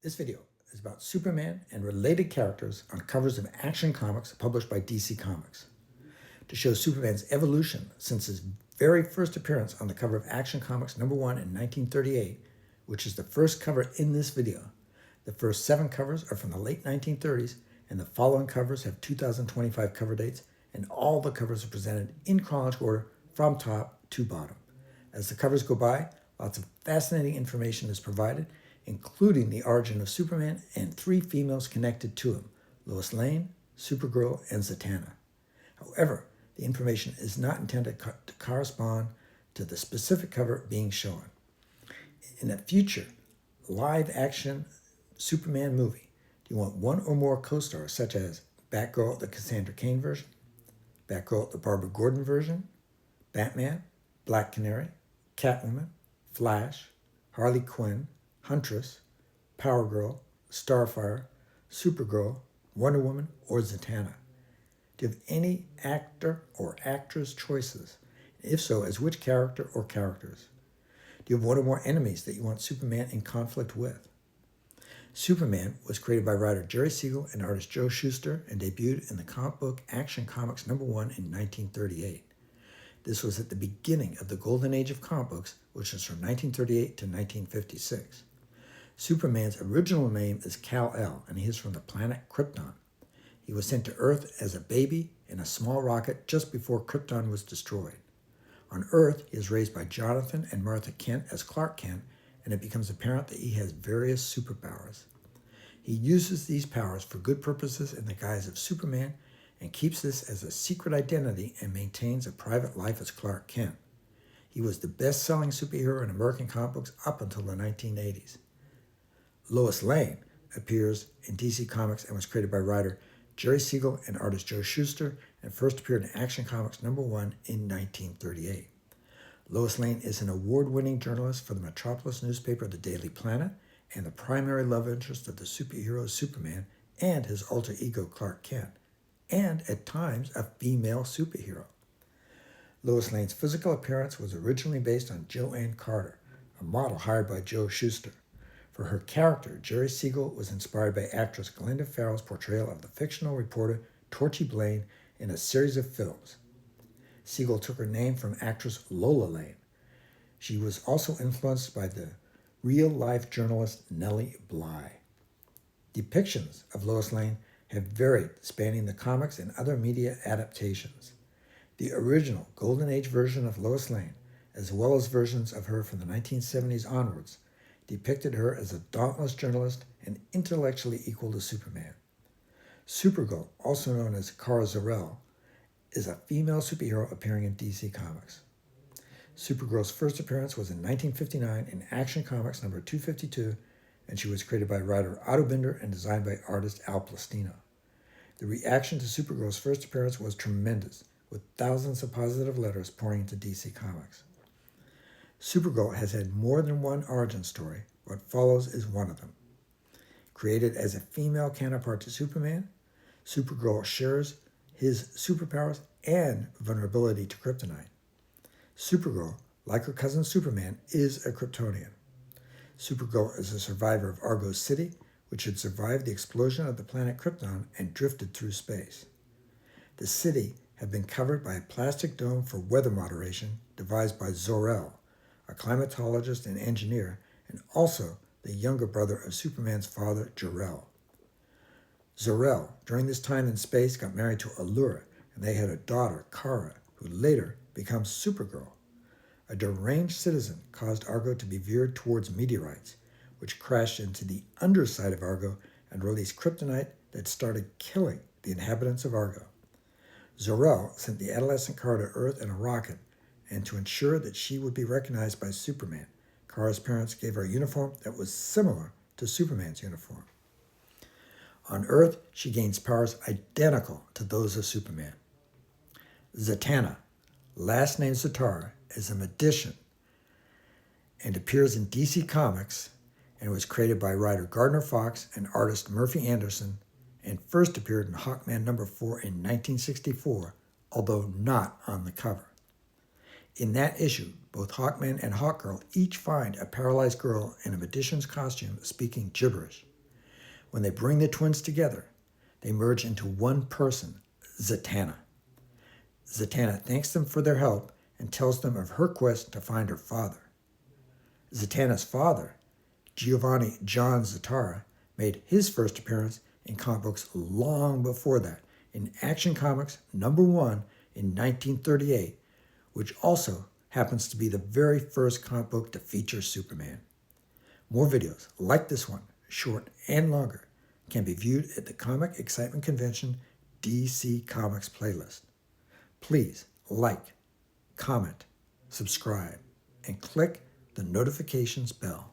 This video is about Superman and related characters on covers of Action Comics published by DC Comics. To show Superman's evolution since his very first appearance on the cover of Action Comics #1 in 1938, which is the first cover in this video. The first 7 covers are from the late 1930s, and the following covers have 2025 cover dates, and all the covers are presented in chronological order from top to bottom. As the covers go by, lots of fascinating information is provided, including the origin of Superman and 3 females connected to him, Lois Lane, Supergirl, and Zatanna. However, the information is not intended to correspond to the specific cover being shown. In a future live-action Superman movie, do you want one or more co-stars such as Batgirl, the Cassandra Cain version, Batgirl, the Barbara Gordon version, Batman, Black Canary, Catwoman, Flash, Harley Quinn, Huntress, Power Girl, Starfire, Supergirl, Wonder Woman, or Zatanna? Do you have any actor or actress choices? If so, as which character or characters? Do you have one or more enemies that you want Superman in conflict with? Superman was created by writer Jerry Siegel and artist Joe Shuster and debuted in the comic book Action Comics #1 in 1938. This was at the beginning of the golden age of comic books, which was from 1938 to 1956. Superman's original name is Kal-El, and he is from the planet Krypton. He was sent to Earth as a baby in a small rocket just before Krypton was destroyed. On Earth, he is raised by Jonathan and Martha Kent as Clark Kent, and it becomes apparent that he has various superpowers. He uses these powers for good purposes in the guise of Superman and keeps this as a secret identity and maintains a private life as Clark Kent. He was the best-selling superhero in American comic books up until the 1980s. Lois Lane appears in DC Comics and was created by writer Jerry Siegel and artist Joe Shuster, and first appeared in Action Comics #1 in 1938. Lois Lane is an award-winning journalist for the Metropolis newspaper The Daily Planet, and the primary love interest of the superhero Superman and his alter ego Clark Kent, and at times a female superhero. Lois Lane's physical appearance was originally based on Joanne Carter, a model hired by Joe Shuster. For her character, Jerry Siegel was inspired by actress Glenda Farrell's portrayal of the fictional reporter Torchy Blaine in a series of films. Siegel took her name from actress Lola Lane. She was also influenced by the real-life journalist Nellie Bly. Depictions of Lois Lane have varied, spanning the comics and other media adaptations. The original Golden Age version of Lois Lane, as well as versions of her from the 1970s onwards, depicted her as a dauntless journalist and intellectually equal to Superman. Supergirl, also known as Kara Zor-El, is a female superhero appearing in DC Comics. Supergirl's first appearance was in 1959 in Action Comics #252, and she was created by writer Otto Binder and designed by artist Al Plastino. The reaction to Supergirl's first appearance was tremendous, with thousands of positive letters pouring into DC Comics. Supergirl has had more than one origin story. What follows is one of them. Created as a female counterpart to Superman, Supergirl shares his superpowers and vulnerability to kryptonite. Supergirl, like her cousin Superman, is a Kryptonian. Supergirl is a survivor of Argo City, which had survived the explosion of the planet Krypton and drifted through space. The city had been covered by a plastic dome for weather moderation devised by Zor-El, a climatologist and engineer, and also the younger brother of Superman's father, Jor-El. Zor-El, during this time in space, got married to Allura, and they had a daughter, Kara, who later becomes Supergirl. A deranged citizen caused Argo to be veered towards meteorites, which crashed into the underside of Argo and released kryptonite that started killing the inhabitants of Argo. Zor-El sent the adolescent Kara to Earth in a rocket, and to ensure that she would be recognized by Superman, Kara's parents gave her a uniform that was similar to Superman's uniform. On Earth, she gains powers identical to those of Superman. Zatanna, last name Zatara, is a magician and appears in DC Comics and was created by writer Gardner Fox and artist Murphy Anderson, and first appeared in Hawkman #4 in 1964, although not on the cover. In that issue, both Hawkman and Hawkgirl each find a paralyzed girl in a magician's costume speaking gibberish. When they bring the twins together, they merge into one person, Zatanna. Zatanna thanks them for their help and tells them of her quest to find her father. Zatanna's father, Giovanni John Zatara, made his first appearance in comic books long before that, in Action Comics #1 in 1938, which also happens to be the very first comic book to feature Superman. More videos like this one, short and longer, can be viewed at the Comic Excitement Convention DC Comics playlist. Please like, comment, subscribe, and click the notifications bell.